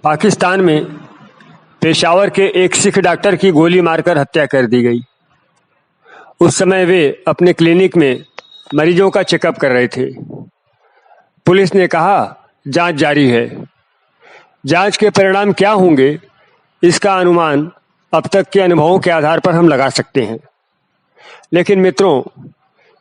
पाकिस्तान में पेशावर के एक सिख डॉक्टर की गोली मारकर हत्या कर दी गई। उस समय वे अपने क्लिनिक में मरीजों का चेकअप कर रहे थे। पुलिस ने कहा जांच जारी है। जांच के परिणाम क्या होंगे इसका अनुमान अब तक के अनुभवों के आधार पर हम लगा सकते हैं। लेकिन मित्रों,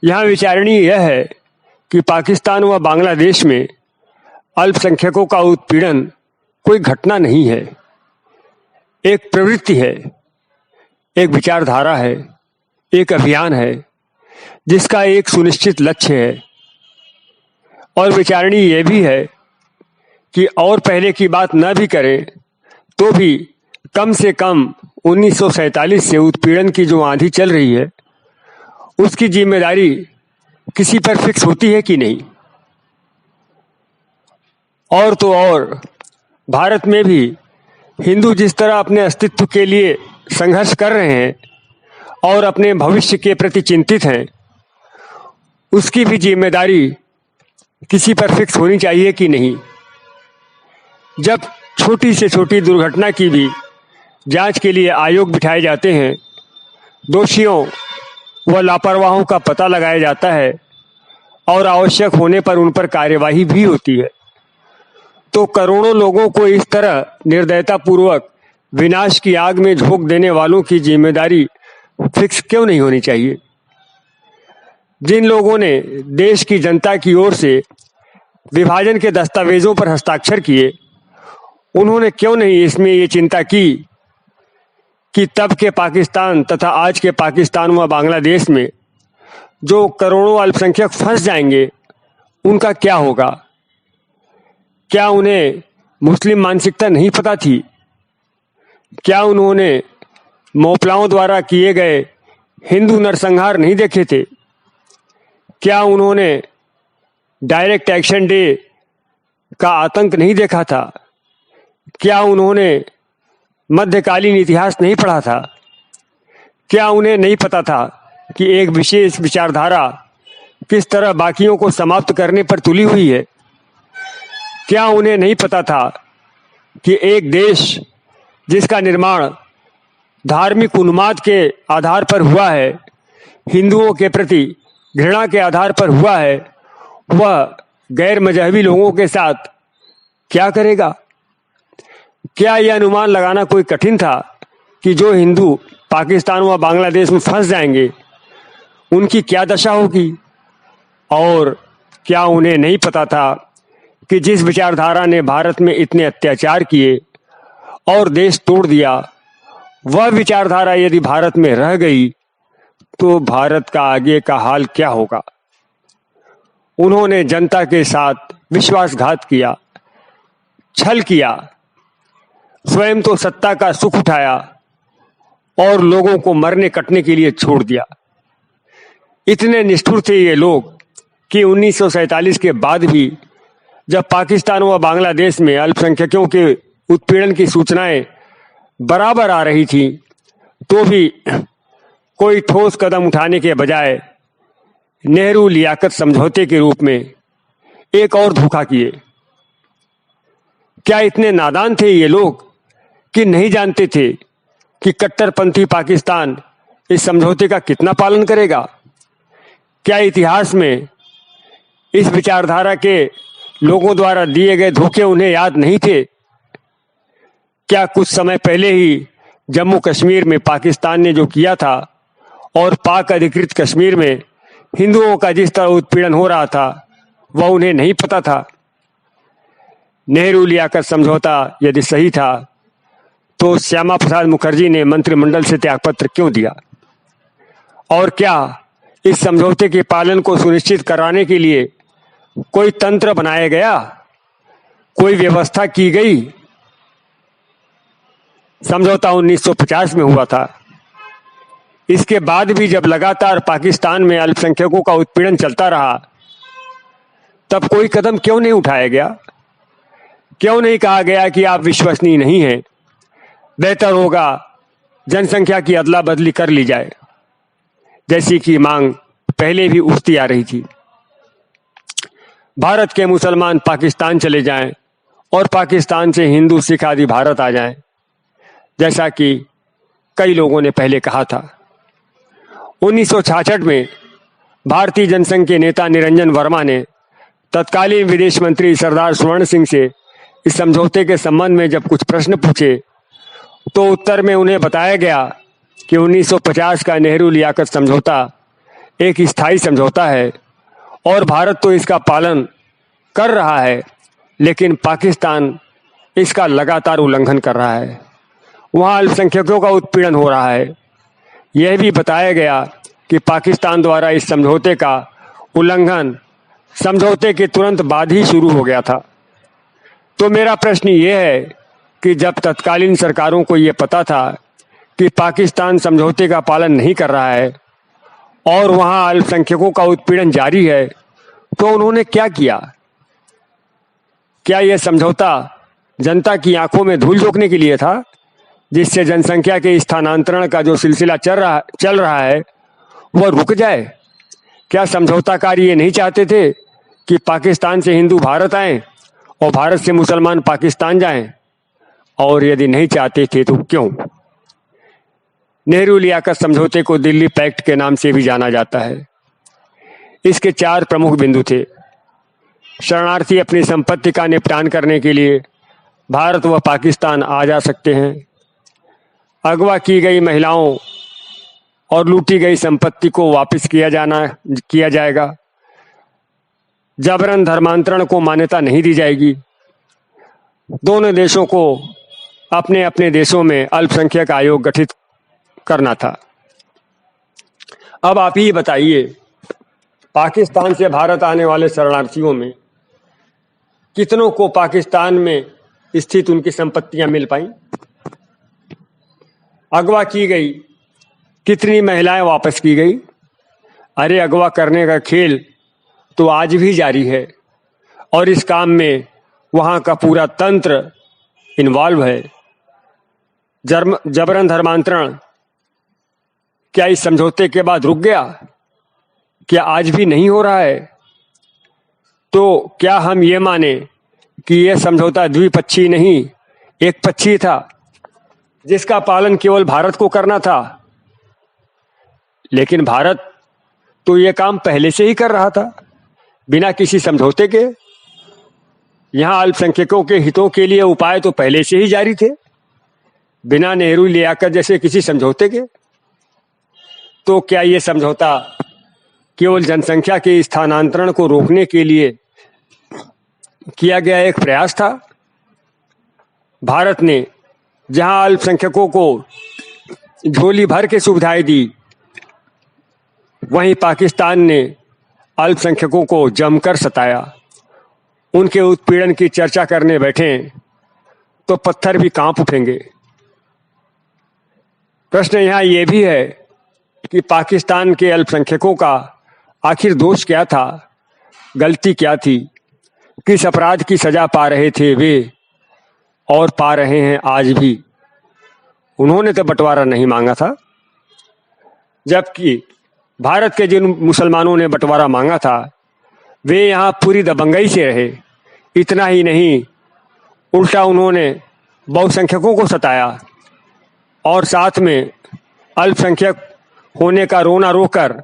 यहाँ विचारणीय यह है कि पाकिस्तान व बांग्लादेश में अल्पसंख्यकों का उत्पीड़न कोई घटना नहीं है, एक प्रवृत्ति है, एक विचारधारा है, एक अभियान है जिसका एक सुनिश्चित लक्ष्य है। और विचारणीय यह भी है कि और पहले की बात न भी करें तो भी कम से कम 1947 से उत्पीड़न की जो आंधी चल रही है उसकी जिम्मेदारी किसी पर फिक्स होती है कि नहीं। और तो और भारत में भी हिंदू जिस तरह अपने अस्तित्व के लिए संघर्ष कर रहे हैं और अपने भविष्य के प्रति चिंतित हैं, उसकी भी जिम्मेदारी किसी पर फिक्स होनी चाहिए कि नहीं। जब छोटी से छोटी दुर्घटना की भी जांच के लिए आयोग बिठाए जाते हैं, दोषियों व लापरवाहों का पता लगाया जाता है और आवश्यक होने पर उन पर कार्यवाही भी होती है, तो करोड़ों लोगों को इस तरह निर्दयतापूर्वक विनाश की आग में झोंक देने वालों की जिम्मेदारी फिक्स क्यों नहीं होनी चाहिए। जिन लोगों ने देश की जनता की ओर से विभाजन के दस्तावेजों पर हस्ताक्षर किए, उन्होंने क्यों नहीं इसमें ये चिंता की कि तब के पाकिस्तान तथा आज के पाकिस्तान व बांग्लादेश में जो करोड़ों अल्पसंख्यक फंस जाएंगे उनका क्या होगा। क्या उन्हें मुस्लिम मानसिकता नहीं पता थी? क्या उन्होंने मोपलाओं द्वारा किए गए हिंदू नरसंहार नहीं देखे थे? क्या उन्होंने डायरेक्ट एक्शन डे का आतंक नहीं देखा था? क्या उन्होंने मध्यकालीन इतिहास नहीं पढ़ा था? क्या उन्हें नहीं पता था कि एक विशेष विचारधारा किस तरह बाकियों को समाप्त करने पर तुली हुई है? क्या उन्हें नहीं पता था कि एक देश जिसका निर्माण धार्मिक उन्माद के आधार पर हुआ है, हिंदुओं के प्रति घृणा के आधार पर हुआ है, वह गैर मजहबी लोगों के साथ क्या करेगा? क्या यह अनुमान लगाना कोई कठिन था कि जो हिंदू पाकिस्तान व बांग्लादेश में फंस जाएंगे उनकी क्या दशा होगी? और क्या उन्हें नहीं पता था कि जिस विचारधारा ने भारत में इतने अत्याचार किए और देश तोड़ दिया, वह विचारधारा यदि भारत में रह गई तो भारत का आगे का हाल क्या होगा। उन्होंने जनता के साथ विश्वासघात किया, छल किया, स्वयं तो सत्ता का सुख उठाया और लोगों को मरने कटने के लिए छोड़ दिया। इतने निष्ठुर थे ये लोग कि 1947 के बाद भी जब पाकिस्तान व बांग्लादेश में अल्पसंख्यकों के उत्पीड़न की सूचनाएं बराबर आ रही थी, तो भी कोई ठोस कदम उठाने के बजाय नेहरू लियाकत समझौते के रूप में एक और धोखा किए। क्या इतने नादान थे ये लोग कि नहीं जानते थे कि कट्टरपंथी पाकिस्तान इस समझौते का कितना पालन करेगा? क्या इतिहास में इस विचारधारा के लोगों द्वारा दिए गए धोखे उन्हें याद नहीं थे? क्या कुछ समय पहले ही जम्मू कश्मीर में पाकिस्तान ने जो किया था और पाक अधिकृत कश्मीर में हिंदुओं का जिस तरह उत्पीड़न हो रहा था, वह उन्हें नहीं पता था? नेहरू लियाकत समझौता यदि सही था तो श्यामा प्रसाद मुखर्जी ने मंत्रिमंडल से त्यागपत्र क्यों दिया? और क्या इस समझौते के पालन को सुनिश्चित कराने के लिए कोई तंत्र बनाया गया, कोई व्यवस्था की गई? समझौता 1950 में हुआ था। इसके बाद भी जब लगातार पाकिस्तान में अल्पसंख्यकों का उत्पीड़न चलता रहा, तब कोई कदम क्यों नहीं उठाया गया? क्यों नहीं कहा गया कि आप विश्वसनीय नहीं हैं, बेहतर होगा जनसंख्या की अदला बदली कर ली जाए, जैसी कि मांग पहले भी उठती आ रही थी। भारत के मुसलमान पाकिस्तान चले जाएं और पाकिस्तान से हिंदू सिख आदि भारत आ जाएं, जैसा कि कई लोगों ने पहले कहा था। 1966 में भारतीय जनसंघ के नेता निरंजन वर्मा ने तत्कालीन विदेश मंत्री सरदार स्वर्ण सिंह से इस समझौते के संबंध में जब कुछ प्रश्न पूछे तो उत्तर में उन्हें बताया गया कि 1950 का नेहरू लियाकत समझौता एक स्थायी समझौता है और भारत तो इसका पालन कर रहा है, लेकिन पाकिस्तान इसका लगातार उल्लंघन कर रहा है। वहाँ अल्पसंख्यकों का उत्पीड़न हो रहा है। यह भी बताया गया कि पाकिस्तान द्वारा इस समझौते का उल्लंघन समझौते के तुरंत बाद ही शुरू हो गया था। तो मेरा प्रश्न ये है कि जब तत्कालीन सरकारों को ये पता था कि पाकिस्तान समझौते का पालन नहीं कर रहा है और वहाँ अल्पसंख्यकों का उत्पीड़न जारी है, तो उन्होंने क्या किया? क्या यह समझौता जनता की आंखों में धूल झोंकने के लिए था, जिससे जनसंख्या के स्थानांतरण का जो सिलसिला चल रहा है वह रुक जाए? क्या समझौताकार ये नहीं चाहते थे कि पाकिस्तान से हिंदू भारत आएं और भारत से मुसलमान पाकिस्तान जाएं? और यदि नहीं चाहते थे तो क्यों? नेहरू लियाकत समझौते को दिल्ली पैक्ट के नाम से भी जाना जाता है। इसके 4 प्रमुख बिंदु थे। शरणार्थी अपनी संपत्ति का निपटान करने के लिए भारत व पाकिस्तान आ जा सकते हैं। अगवा की गई महिलाओं और लूटी गई संपत्ति को वापस किया जाएगा। जबरन धर्मांतरण को मान्यता नहीं दी जाएगी। दोनों देशों को अपने अपने देशों में अल्पसंख्यक आयोग गठित करना था। अब आप ही बताइए, पाकिस्तान से भारत आने वाले शरणार्थियों में कितनों को पाकिस्तान में स्थित उनकी संपत्तियां मिल पाई? अगवा की गई कितनी महिलाएं वापस की गई? अरे अगवा करने का खेल तो आज भी जारी है और इस काम में वहां का पूरा तंत्र इन्वॉल्व है। जबरन धर्मांतरण क्या इस समझौते के बाद रुक गया? क्या आज भी नहीं हो रहा है? तो क्या हम ये माने कि यह समझौता द्विपक्षीय नहीं एक पक्षीय था, जिसका पालन केवल भारत को करना था? लेकिन भारत तो यह काम पहले से ही कर रहा था, बिना किसी समझौते के। यहाँ अल्पसंख्यकों के हितों के लिए उपाय तो पहले से ही जारी थे, बिना नेहरू लियाकत जैसे किसी समझौते के। तो क्या यह समझौता केवल जनसंख्या के स्थानांतरण को रोकने के लिए किया गया एक प्रयास था? भारत ने जहां अल्पसंख्यकों को झोली भर के सुविधाएं दी, वहीं पाकिस्तान ने अल्पसंख्यकों को जमकर सताया। उनके उत्पीड़न की चर्चा करने बैठे तो पत्थर भी कांप उठेंगे। प्रश्न यहाँ यह भी है कि पाकिस्तान के अल्पसंख्यकों का आखिर दोष क्या था, गलती क्या थी? किस अपराध की सजा पा रहे थे वे और पा रहे हैं आज भी? उन्होंने तो बंटवारा नहीं मांगा था, जबकि भारत के जिन मुसलमानों ने बंटवारा मांगा था वे यहाँ पूरी दबंगई से रहे। इतना ही नहीं, उल्टा उन्होंने बहुसंख्यकों को सताया और साथ में अल्पसंख्यक होने का रोना रोकर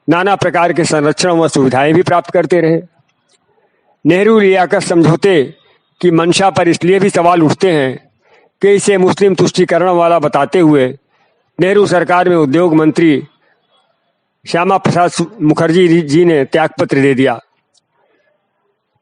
नाना प्रकार के संरक्षण व सुविधाएं भी प्राप्त करते रहे। नेहरू लियाकत समझौते की मंशा पर इसलिए भी सवाल उठते हैं कि इसे मुस्लिम तुष्टीकरण वाला बताते हुए नेहरू सरकार में उद्योग मंत्री श्यामा प्रसाद मुखर्जी जी ने त्यागपत्र दे दिया।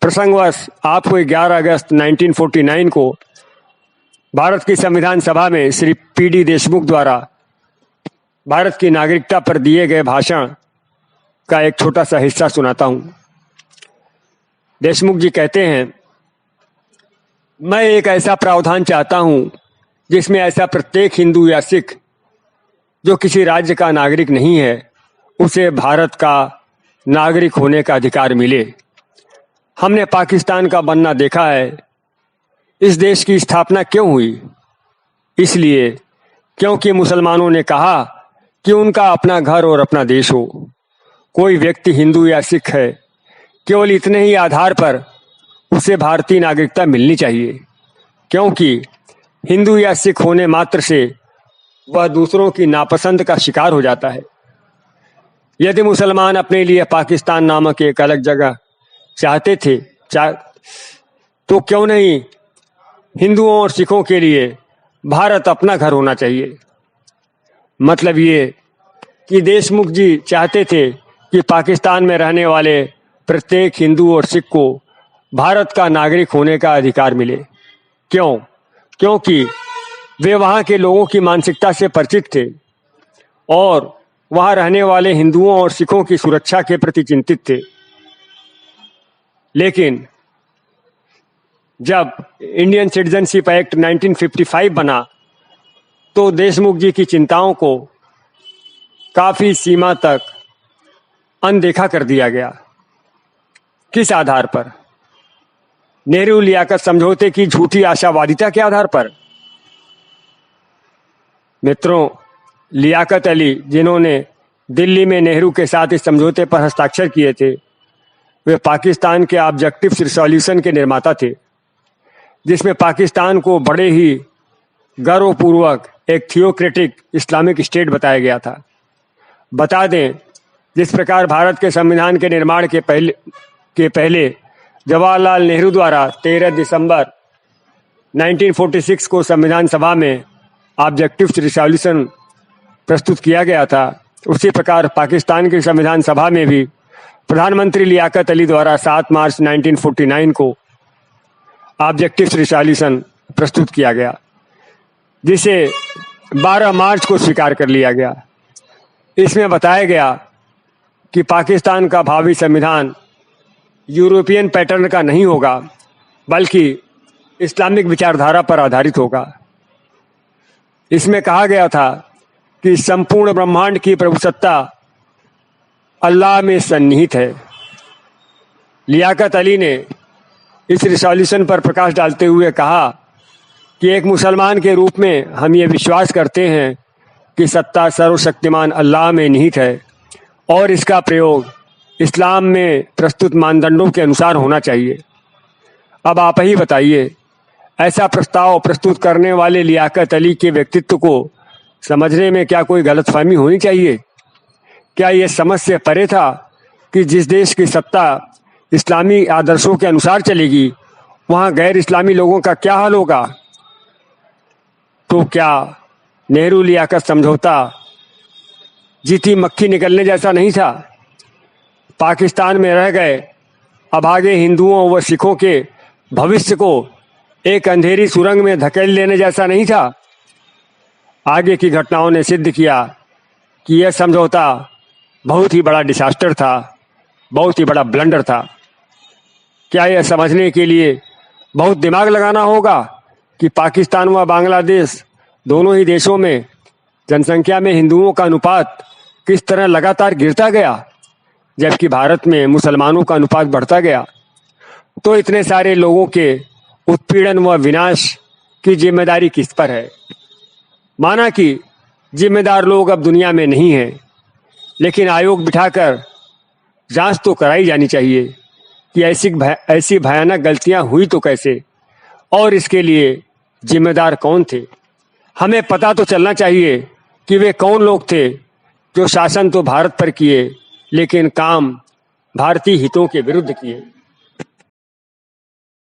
प्रसंगवश आपको 11 अगस्त 1949 को भारत की संविधान सभा में श्री पी.डी. देशमुख द्वारा भारत की नागरिकता पर दिए गए भाषण का एक छोटा सा हिस्सा सुनाता हूं। देशमुख जी कहते हैं, मैं एक ऐसा प्रावधान चाहता हूं जिसमें ऐसा प्रत्येक हिंदू या सिख जो किसी राज्य का नागरिक नहीं है उसे भारत का नागरिक होने का अधिकार मिले। हमने पाकिस्तान का बनना देखा है। इस देश की स्थापना क्यों हुई? इसलिए क्योंकि मुसलमानों ने कहा कि उनका अपना घर और अपना देश हो। कोई व्यक्ति हिंदू या सिख है, केवल इतने ही आधार पर उसे भारतीय नागरिकता मिलनी चाहिए, क्योंकि हिंदू या सिख होने मात्र से वह दूसरों की नापसंद का शिकार हो जाता है। यदि मुसलमान अपने लिए पाकिस्तान नामक एक अलग जगह चाहते थे तो क्यों नहीं हिंदुओं और सिखों के लिए भारत अपना घर होना चाहिए। मतलब ये कि देशमुख जी चाहते थे कि पाकिस्तान में रहने वाले प्रत्येक हिंदू और सिख को भारत का नागरिक होने का अधिकार मिले। क्यों? क्योंकि वे वहाँ के लोगों की मानसिकता से परिचित थे और वहाँ रहने वाले हिंदुओं और सिखों की सुरक्षा के प्रति चिंतित थे। लेकिन जब इंडियन सिटीजनशिप एक्ट 1955 बना तो देशमुख जी की चिंताओं को काफी सीमा तक अनदेखा कर दिया गया। किस आधार पर? नेहरू लियाकत समझौते की झूठी आशावादिता के आधार पर। मित्रों, लियाकत अली जिन्होंने दिल्ली में नेहरू के साथ इस समझौते पर हस्ताक्षर किए थे, वे पाकिस्तान के ऑब्जेक्टिव रिजोल्यूशन के निर्माता थे, जिसमें पाकिस्तान को बड़े ही गर्वपूर्वक एक थियोक्रेटिक इस्लामिक स्टेट बताया गया था। बता दें, जिस प्रकार भारत के संविधान के निर्माण के पहले जवाहरलाल नेहरू द्वारा 13 दिसंबर 1946 को संविधान सभा में ऑब्जेक्टिव रिजोल्यूशन प्रस्तुत किया गया था, उसी प्रकार पाकिस्तान की संविधान सभा में भी प्रधानमंत्री लियाकत अली द्वारा 7 मार्च 1949 को ऑब्जेक्टिव रिजोल्यूशन प्रस्तुत किया गया, जिसे 12 मार्च को स्वीकार कर लिया गया। इसमें बताया गया कि पाकिस्तान का भावी संविधान यूरोपियन पैटर्न का नहीं होगा, बल्कि इस्लामिक विचारधारा पर आधारित होगा। इसमें कहा गया था कि संपूर्ण ब्रह्मांड की प्रभुसत्ता अल्लाह में सन्निहित है। लियाकत अली ने इस रिजोल्यूशन पर प्रकाश डालते हुए कहा कि एक मुसलमान के रूप में हम ये विश्वास करते हैं कि सत्ता सर्वशक्तिमान अल्लाह में निहित है और इसका प्रयोग इस्लाम में प्रस्तुत मानदंडों के अनुसार होना चाहिए। अब आप ही बताइए, ऐसा प्रस्ताव प्रस्तुत करने वाले लियाकत अली के व्यक्तित्व को समझने में क्या कोई गलतफहमी होनी चाहिए? क्या यह समझ से परे था कि जिस देश की सत्ता इस्लामी आदर्शों के अनुसार चलेगी, वहाँ गैर इस्लामी लोगों का क्या हाल होगा? तो क्या नेहरू लियाकत समझौता जीती मक्खी निकलने जैसा नहीं था? पाकिस्तान में रह गए अभागे हिंदुओं व सिखों के भविष्य को एक अंधेरी सुरंग में धकेल लेने जैसा नहीं था? आगे की घटनाओं ने सिद्ध किया कि यह समझौता बहुत ही बड़ा डिसास्टर था, बहुत ही बड़ा ब्लंडर था। क्या यह समझने के लिए बहुत दिमाग लगाना होगा कि पाकिस्तान व बांग्लादेश दोनों ही देशों में जनसंख्या में हिंदुओं का अनुपात किस तरह लगातार गिरता गया, जबकि भारत में मुसलमानों का अनुपात बढ़ता गया? तो इतने सारे लोगों के उत्पीड़न व विनाश की जिम्मेदारी किस पर है? माना कि जिम्मेदार लोग अब दुनिया में नहीं हैं, लेकिन आयोग बिठाकर जांच तो कराई जानी चाहिए कि ऐसी भयानक गलतियां हुई तो कैसे, और इसके लिए जिम्मेदार कौन थे। हमें पता तो चलना चाहिए कि वे कौन लोग थे जो शासन तो भारत पर किए, लेकिन काम भारतीय हितों के विरुद्ध किए।